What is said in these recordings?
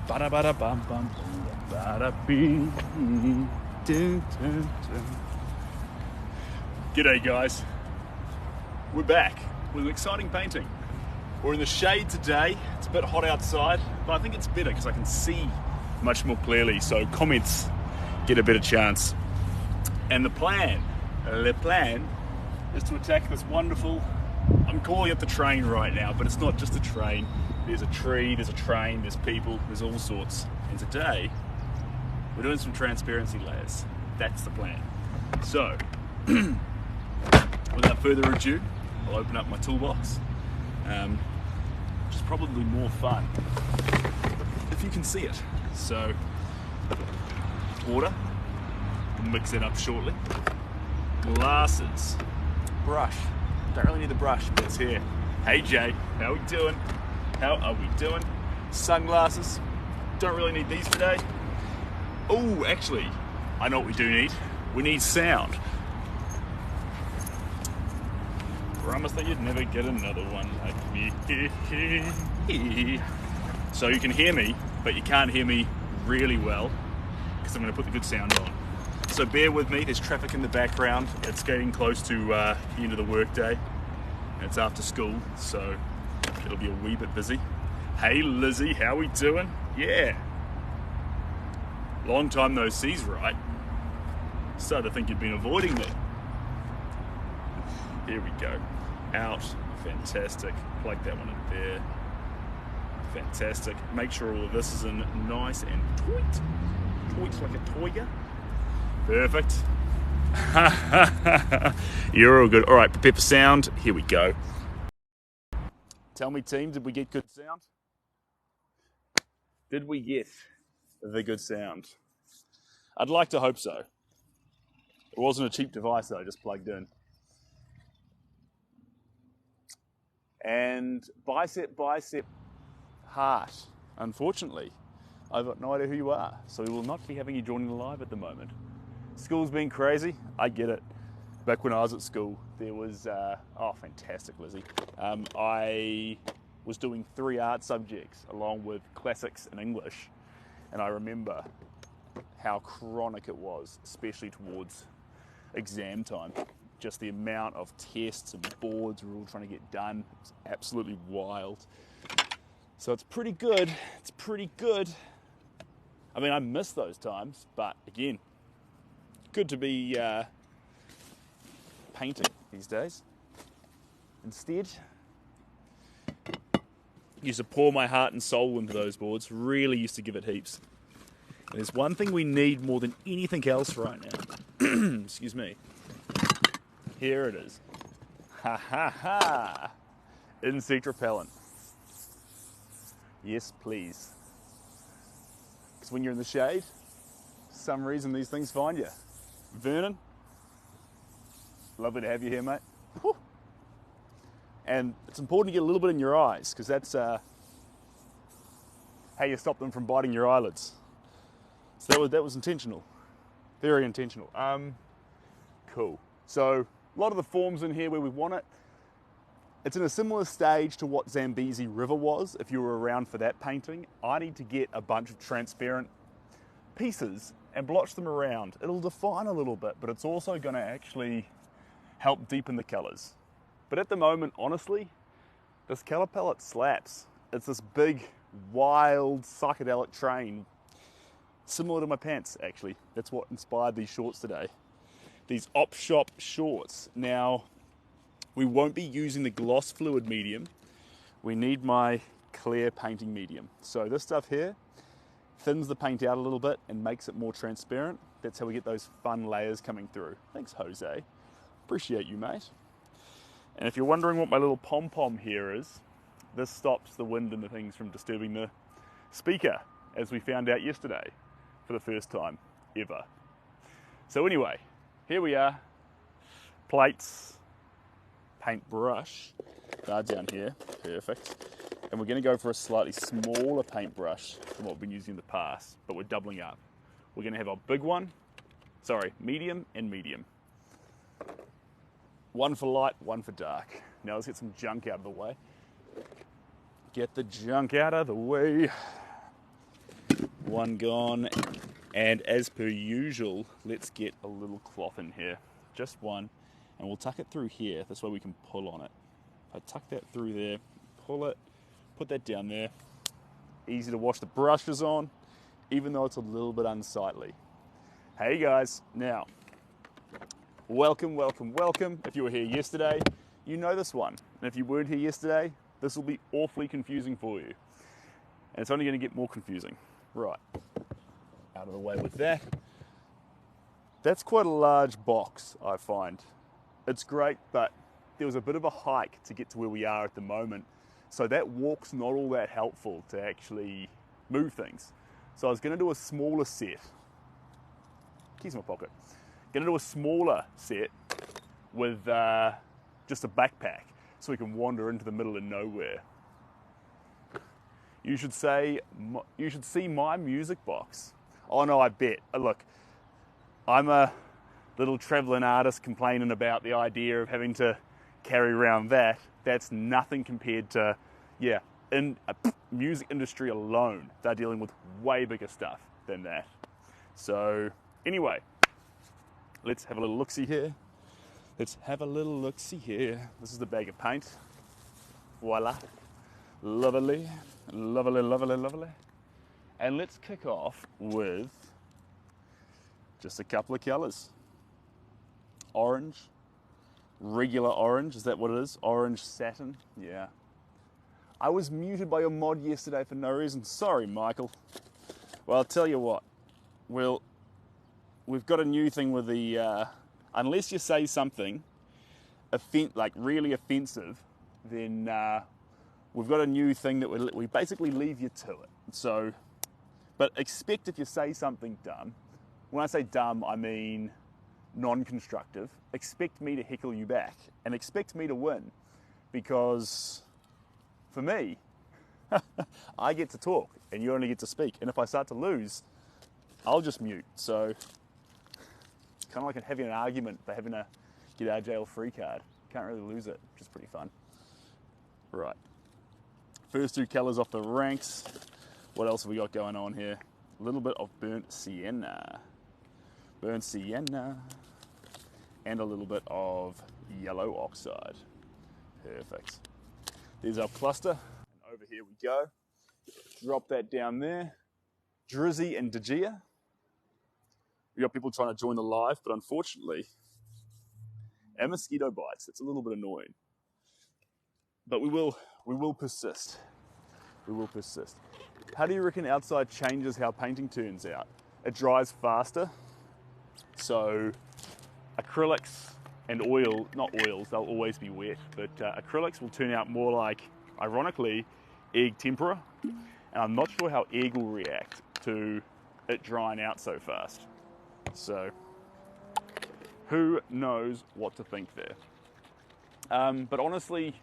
Bada bada bum bum bada bing. Dun, dun, dun. G'day guys, we're back with an exciting painting. We're in the shade today. It's a bit hot outside, but I think it's better because I can see much more clearly, so comments get a better chance. And the plan is to attack this wonderful, I'm calling it the train right now, but it's not just a train. There's a tree, there's a train, there's people, there's all sorts. And today, we're doing some transparency layers. That's the plan. So, without further ado, I'll open up my toolbox, which is probably more fun if you can see it. So, water, we'll mix it up shortly. Glasses, brush. Don't really need the brush, but it's here. Hey Jay, how are we doing? How are we doing? Sunglasses, don't really need these today. Oh, actually, I know what we do need. We need sound. Promise that you'd never get another one like me. So you can hear me, but you can't hear me really well because I'm going to put the good sound on. So bear with me, there's traffic in the background. It's getting close to the end of the workday. It's after school, so it'll be a wee bit busy. Hey Lizzie, how we doing? Yeah. Long time no sees, right? Started to think you'd been avoiding me. Here we go. Out. Fantastic. Plug that one in there. Fantastic. Make sure all of this is in nice and tight. Tight like a toiger. Perfect. You're all good. All right, prepare for sound. Here we go. Tell me, team, did we get good sound? Did we get the good sound? I'd like to hope so. It wasn't a cheap device that I just plugged in. And bicep, heart. Unfortunately, I've got no idea who you are, so we will not be having you joining the live at the moment. School's been crazy, I get it. Back when I was at school, there was, oh fantastic Lizzie. I was doing 3 art subjects along with classics and English. And I remember how chronic it was, especially towards exam time. Just the amount of tests and boards we were all trying to get done. It was absolutely wild. So it's pretty good, it's pretty good. I mean, I miss those times, but again, good to be painting these days. Instead, used to pour my heart and soul into those boards, really used to give it heaps. And there's one thing we need more than anything else right now. Excuse me. Here it is. Ha ha ha. Insect repellent. Yes, please. Because when you're in the shade, for some reason these things find you. Vernon, lovely to have you here, mate. Whew. And it's important to get a little bit in your eyes, because that's how you stop them from biting your eyelids. So that was intentional. Very intentional. Cool. So a lot of the forms in here where we want it, it's in a similar stage to what Zambezi River was, if you were around for that painting. I need to get a bunch of transparent pieces and blotch them around. It'll define a little bit, but it's also going to actually help deepen the colors. But at the moment, honestly, this color palette slaps. It's this big, wild, psychedelic train, similar to my pants, actually. That's what inspired these shorts today. These op shop shorts. Now, we won't be using the gloss fluid medium. We need my clear painting medium. So this stuff here thins the paint out a little bit and makes it more transparent. That's how we get those fun layers coming through. Thanks, Jose. Appreciate you, mate. And if you're wondering what my little pom-pom here is, this stops the wind and the things from disturbing the speaker, as we found out yesterday for the first time ever. So anyway, here we are. Plates, paintbrush, they're down here, perfect. And we're going to go for a slightly smaller paintbrush than what we've been using in the past, but we're doubling up. We're going to have our big one, medium and medium. One for light, one for dark. Now let's get some junk out of the way. Get the junk out of the way. one gone. And as per usual, let's get a little cloth in here. Just one. And we'll tuck it through here. This way we can pull on it. I tuck that through there, pull it, put that down there. Easy to wash the brushes on, even though it's a little bit unsightly. Hey guys, now, welcome, welcome, welcome. If you were here yesterday, you know this one. And if you weren't here yesterday, this will be awfully confusing for you. And it's only going to get more confusing. Right, out of the way with that. That's quite a large box, I find. It's great, but there was a bit of a hike to get to where we are at the moment. So that walk's not all that helpful to actually move things. So I was going to do a smaller set. Keys in my pocket. Going to do a smaller set with just a backpack so we can wander into the middle of nowhere. You should see my music box. Oh no, I bet. Look, I'm a little traveling artist complaining about the idea of having to carry around that. That's nothing compared to, yeah, in a music industry alone, they're dealing with way bigger stuff than that. So anyway, let's have a little look-see here. Let's have a little look-see here. This is the bag of paint. Voila. Lovely, lovely, lovely, lovely. And let's kick off with just a couple of colours. Orange, regular orange, is that what it is? Orange satin, yeah. I was muted by your mod yesterday for no reason. Sorry, Michael. Well, I'll tell you what. We've got a new thing with the, unless you say something like really offensive, then we've got a new thing that we basically leave you to it. So, but expect if you say something dumb, when I say dumb, I mean non-constructive, expect me to heckle you back and expect me to win, because for me, I get to talk and you only get to speak. And if I start to lose, I'll just mute. So it's kind of like having an argument for having a get out of jail free card. Can't really lose it, which is pretty fun. Right. First two colors off the ranks. What else have we got going on here? A little bit of burnt sienna. Burnt sienna. And a little bit of yellow oxide. Perfect. There's our cluster. And over here we go. Drop that down there. Drizzy and Dejia. We got people trying to join the live, but unfortunately, our mosquito bites. It's a little bit annoying. But we will persist. We will persist. How do you reckon outside changes how painting turns out? It dries faster. So acrylics and oil, not oils, they'll always be wet, but acrylics will turn out more like, ironically, egg tempera. And I'm not sure how egg will react to it drying out so fast. So who knows what to think there. But honestly,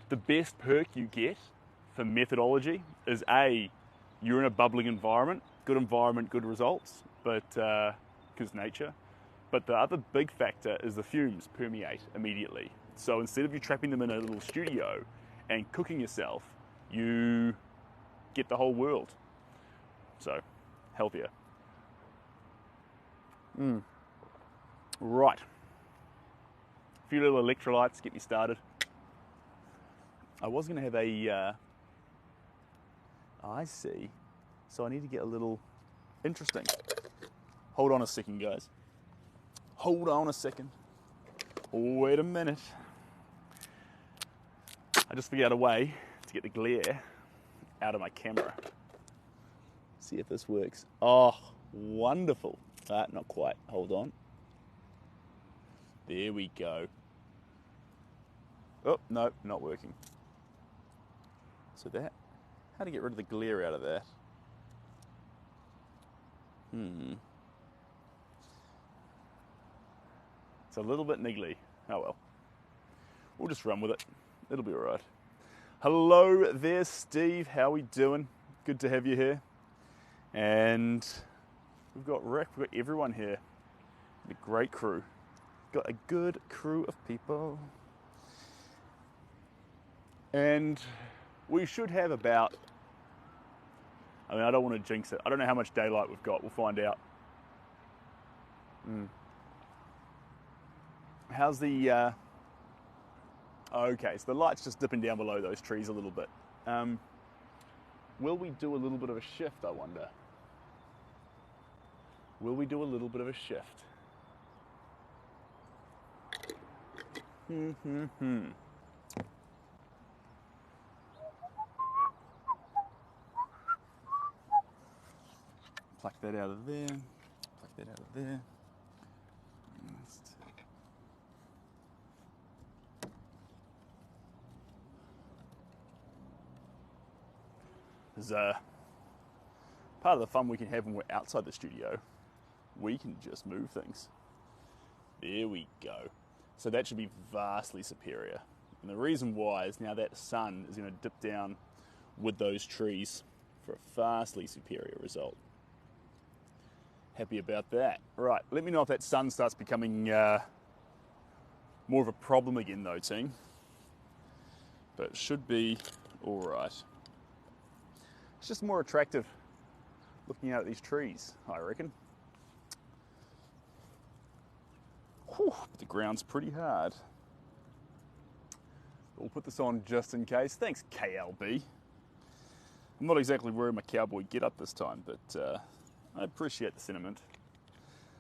the best perk you get for methodology is A, you're in a bubbling environment, good results, but because nature. But the other big factor is the fumes permeate immediately. So instead of you trapping them in a little studio and cooking yourself, you get the whole world. So healthier. Right. A few little electrolytes, get me started. I was going to have a, I see, so I need to get a little interesting. Hold on a second, guys. Hold on a second. Wait a minute. I just figured out a way to get the glare out of my camera. See if this works. Oh, wonderful. Not quite. Hold on. There we go. Oh, no, not working. So that, how to get rid of the glare out of that? It's a little bit niggly. Oh well. We'll just run with it. It'll be all right. Hello there, Steve. How we doing? Good to have you here. And we've got Rick. We've got everyone here. A great crew. Got a good crew of people. And we should have about I mean, I don't want to jinx it. I don't know how much daylight we've got. We'll find out. How's the... Okay, so the light's just dipping down below those trees a little bit. Will we do a little bit of a shift, I wonder? Will we do a little bit of a shift? Pluck that out of there. Pluck that out of there. There's part of the fun we can have when we're outside the studio. We can just move things. There we go. So that should be vastly superior. And the reason why is now that sun is going to dip down with those trees for a vastly superior result. Happy about that. Right, let me know if that sun starts becoming more of a problem again though, team. But it should be all right. It's just more attractive looking out at these trees, I reckon. Whew, the ground's pretty hard. We'll put this on just in case. Thanks, KLB. I'm not exactly wearing my cowboy get-up this time, but I appreciate the sentiment.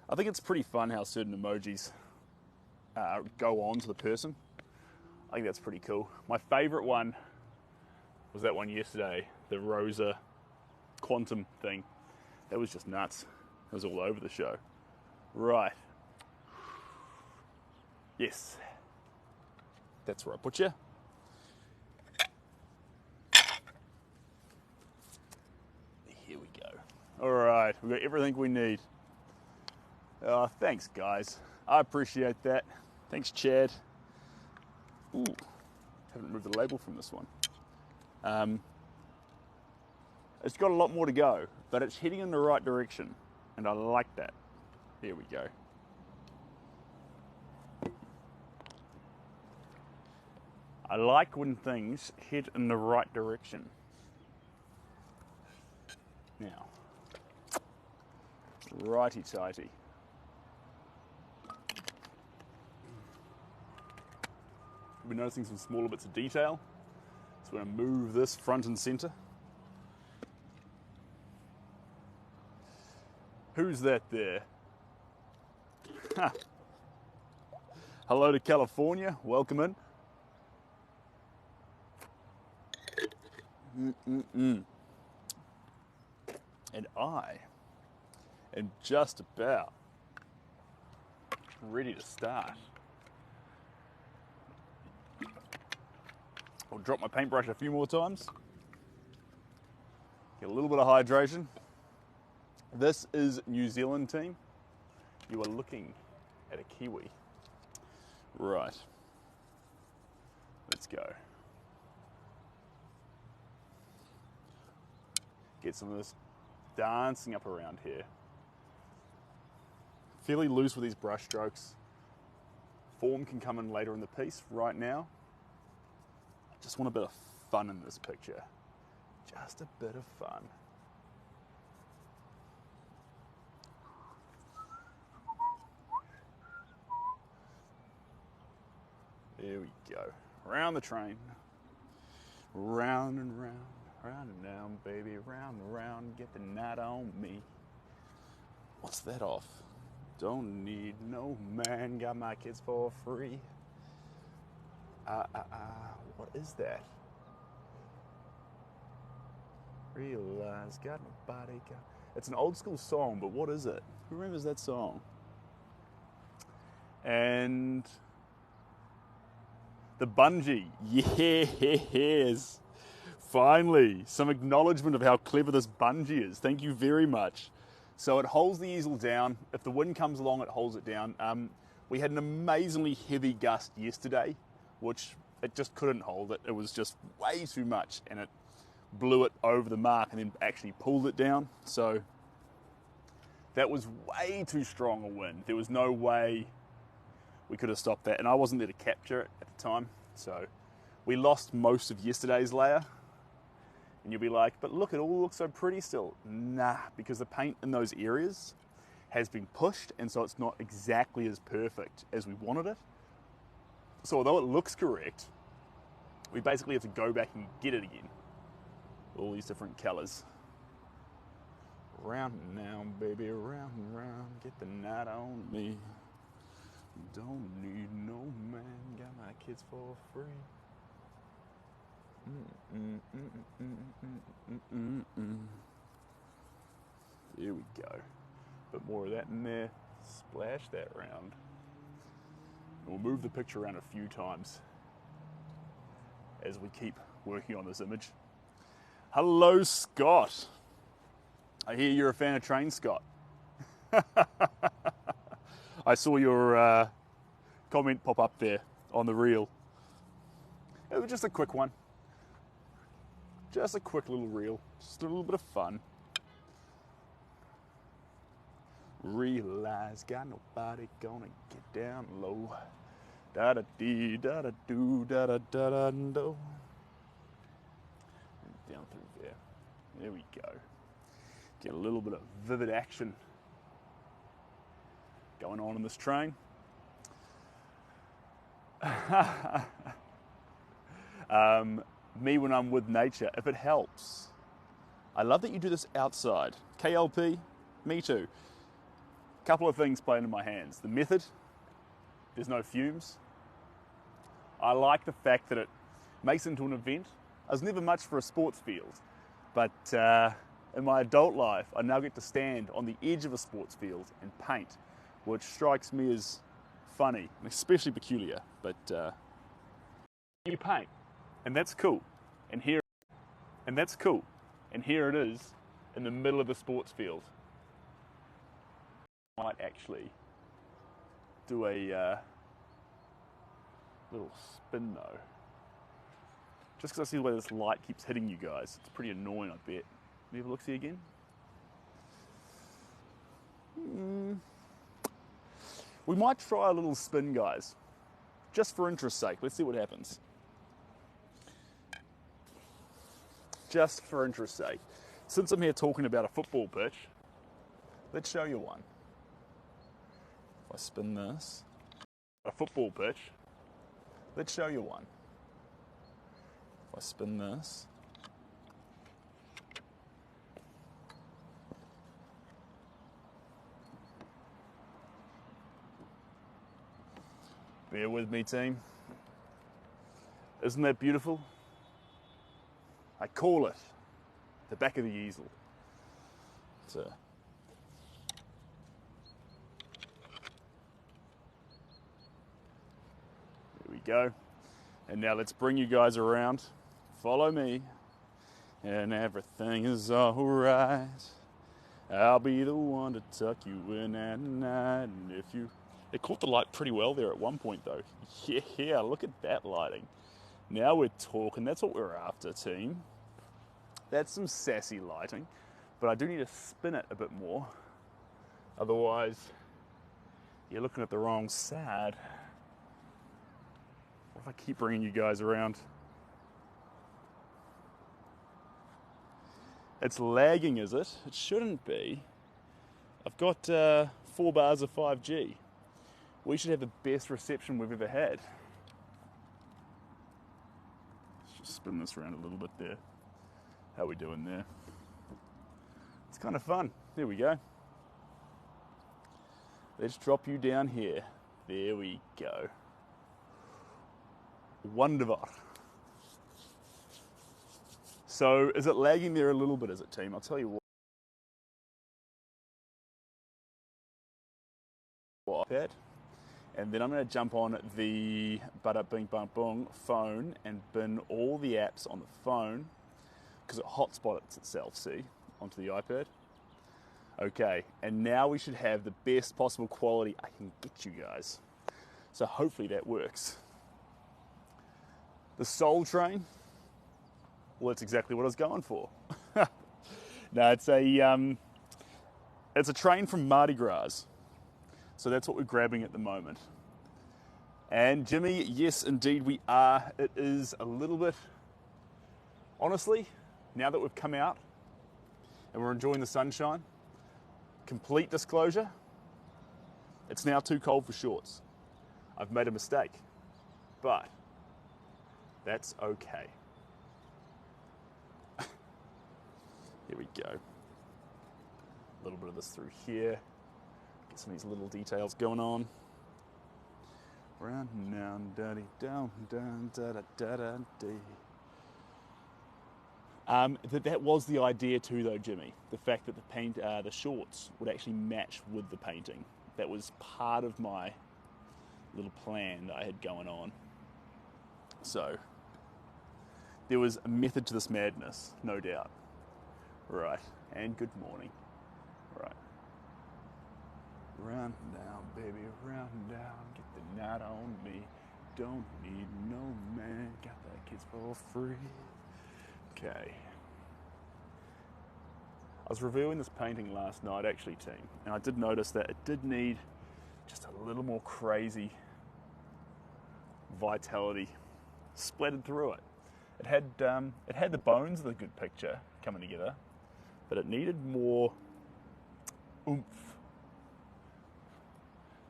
I think it's pretty fun how certain emojis go on to the person. I think that's pretty cool. My favourite one was that one yesterday, the Rosa quantum thing. That was just nuts. It was all over the show. Right. Yes. That's where I put you. Here we go. All right, we've got everything we need. Thanks, guys. I appreciate that. Thanks, Chad. Ooh, haven't removed the label from this one. It's got a lot more to go, but it's heading in the right direction, and I like that. There we go. I like when things head in the right direction. Now, righty-tighty. We're noticing some smaller bits of detail, so we're going to move this front and center. Who's that there? Ha. Hello to California, welcome in. And I am just about ready to start. I'll drop my paintbrush a few more times. Get a little bit of hydration. This is New Zealand, team. You are looking at a Kiwi. Right. Let's go. Get some of this dancing up around here. Fairly loose with these brush strokes. Form can come in later in the piece. Right now, I just want a bit of fun in this picture. Just a bit of fun. There we go. Around the train. Round and round. Round and down, baby, round and round, get the night on me. What's that off? Don't need no man, got my kids for free. What is that? Realize, got nobody, got... It's an old school song, but what is it? Who remembers that song? And... the bungee, yes! Finally, some acknowledgement of how clever this bungee is. Thank you very much. So it holds the easel down. If the wind comes along, it holds it down. We had an amazingly heavy gust yesterday, which it just couldn't hold it. It was just way too much, and it blew it over the mark and then actually pulled it down. So that was way too strong a wind. There was no way we could have stopped that, and I wasn't there to capture it at the time. So we lost most of yesterday's layer. And you'll be like, but look, it all looks so pretty still. Nah, because the paint in those areas has been pushed, and so it's not exactly as perfect as we wanted it. So although it looks correct, we basically have to go back and get it again. All these different colors. Round and round, baby, round and round, get the night on me. Don't need no man, got my kids for free. Here we go. Bit more of that in there. Splash that round. We'll move the picture around a few times as we keep working on this image. Hello, Scott. I hear you're a fan of Train Scott. I saw your comment pop up there on the reel. It was just a quick one. Just a quick little reel. Just a little bit of fun. Realize got nobody gonna get down low. Da da dee da da do da da da da do. Down through there. There we go. Get a little bit of vivid action going on in this train. Me when I'm with nature, if it helps. I love that you do this outside. KLP, me too. Couple of things playing in my hands. The method, there's no fumes. I like the fact that it makes it into an event. I was never much for a sports field, but in my adult life, I now get to stand on the edge of a sports field and paint, which strikes me as funny, and especially peculiar, but you paint, and that's cool. And here it is in the middle of the sports field. I might actually do a little spin though. Just because I see the way this light keeps hitting you guys. It's pretty annoying, I bet. Let me have a look-see again. We might try a little spin, guys. Just for interest's sake. Let's see what happens. Just for interest's sake. Since I'm here talking about a football pitch, let's show you one. If I spin this, a football pitch, let's show you one. If I spin this, bear with me, team. Isn't that beautiful? I call it the back of the easel. There we go. And now let's bring you guys around. Follow me. And everything is alright. I'll be the one to tuck you in at night. And if you... It caught the light pretty well there at one point though. Yeah, look at that lighting. Now we're talking. That's what we're after, team. That's some sassy lighting. But I do need to spin it a bit more. Otherwise, you're looking at the wrong side. What if I keep bringing you guys around? It's lagging, is it? It shouldn't be. I've got 4 bars of 5G. We should have the best reception we've ever had. Let's just spin this around a little bit there. How are we doing there? It's kind of fun. There we go. Let's drop you down here. There we go. Wonderful. So, is it lagging there a little bit, is it, team? I'll tell you what. And then I'm going to jump on the Bada Bing Bang Bong phone and bin all the apps on the phone because it hotspots itself, see, onto the iPad. Okay, and now we should have the best possible quality I can get you guys. So hopefully that works. The Soul Train, well, that's exactly what I was going for. No, it's a train from Mardi Gras. So that's what we're grabbing at the moment. And Jimmy, yes, indeed we are. It is a little bit, honestly, now that we've come out and we're enjoying the sunshine, complete disclosure, it's now too cold for shorts. I've made a mistake, but that's okay. Here we go. A little bit of this through here. Get some of these little details going on. Round and down, daddy, down, down, da da da da dee. That was the idea too, though, Jimmy. The fact that the shorts would actually match with the painting. That was part of my little plan that I had going on. So there was a method to this madness, no doubt. Right, and good morning. Right. Round and down, baby, round and down. Get the night on me. Don't need no man. Got that kids for free. Okay. I was reviewing this painting last night, actually, team, and I did notice that it did need just a little more crazy vitality splattered through it. It had the bones of the good picture coming together, but it needed more oomph.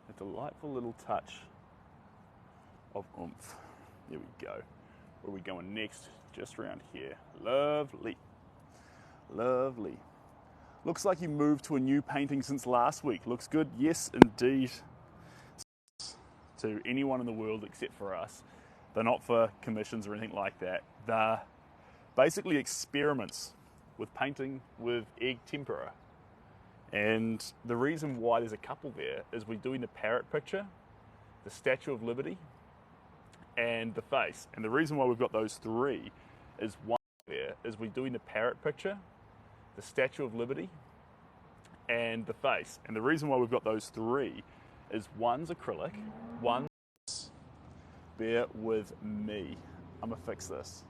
A delightful little touch of oomph. Here we go. Where are we going next? Just around here. Lovely. Lovely. Looks like you moved to a new painting since last week. Looks good. Yes, indeed. To anyone in the world except for us. They're not for commissions or anything like that. They're basically experiments with painting with egg tempera. And the reason why there's a couple there is we're doing the parrot picture, the Statue of Liberty, and the face. And the reason why we've got those three is one there is we're doing the parrot picture, the Statue of Liberty, and the face. And the reason why we've got those three is one's acrylic, one's, bear with me, I'm gonna fix this.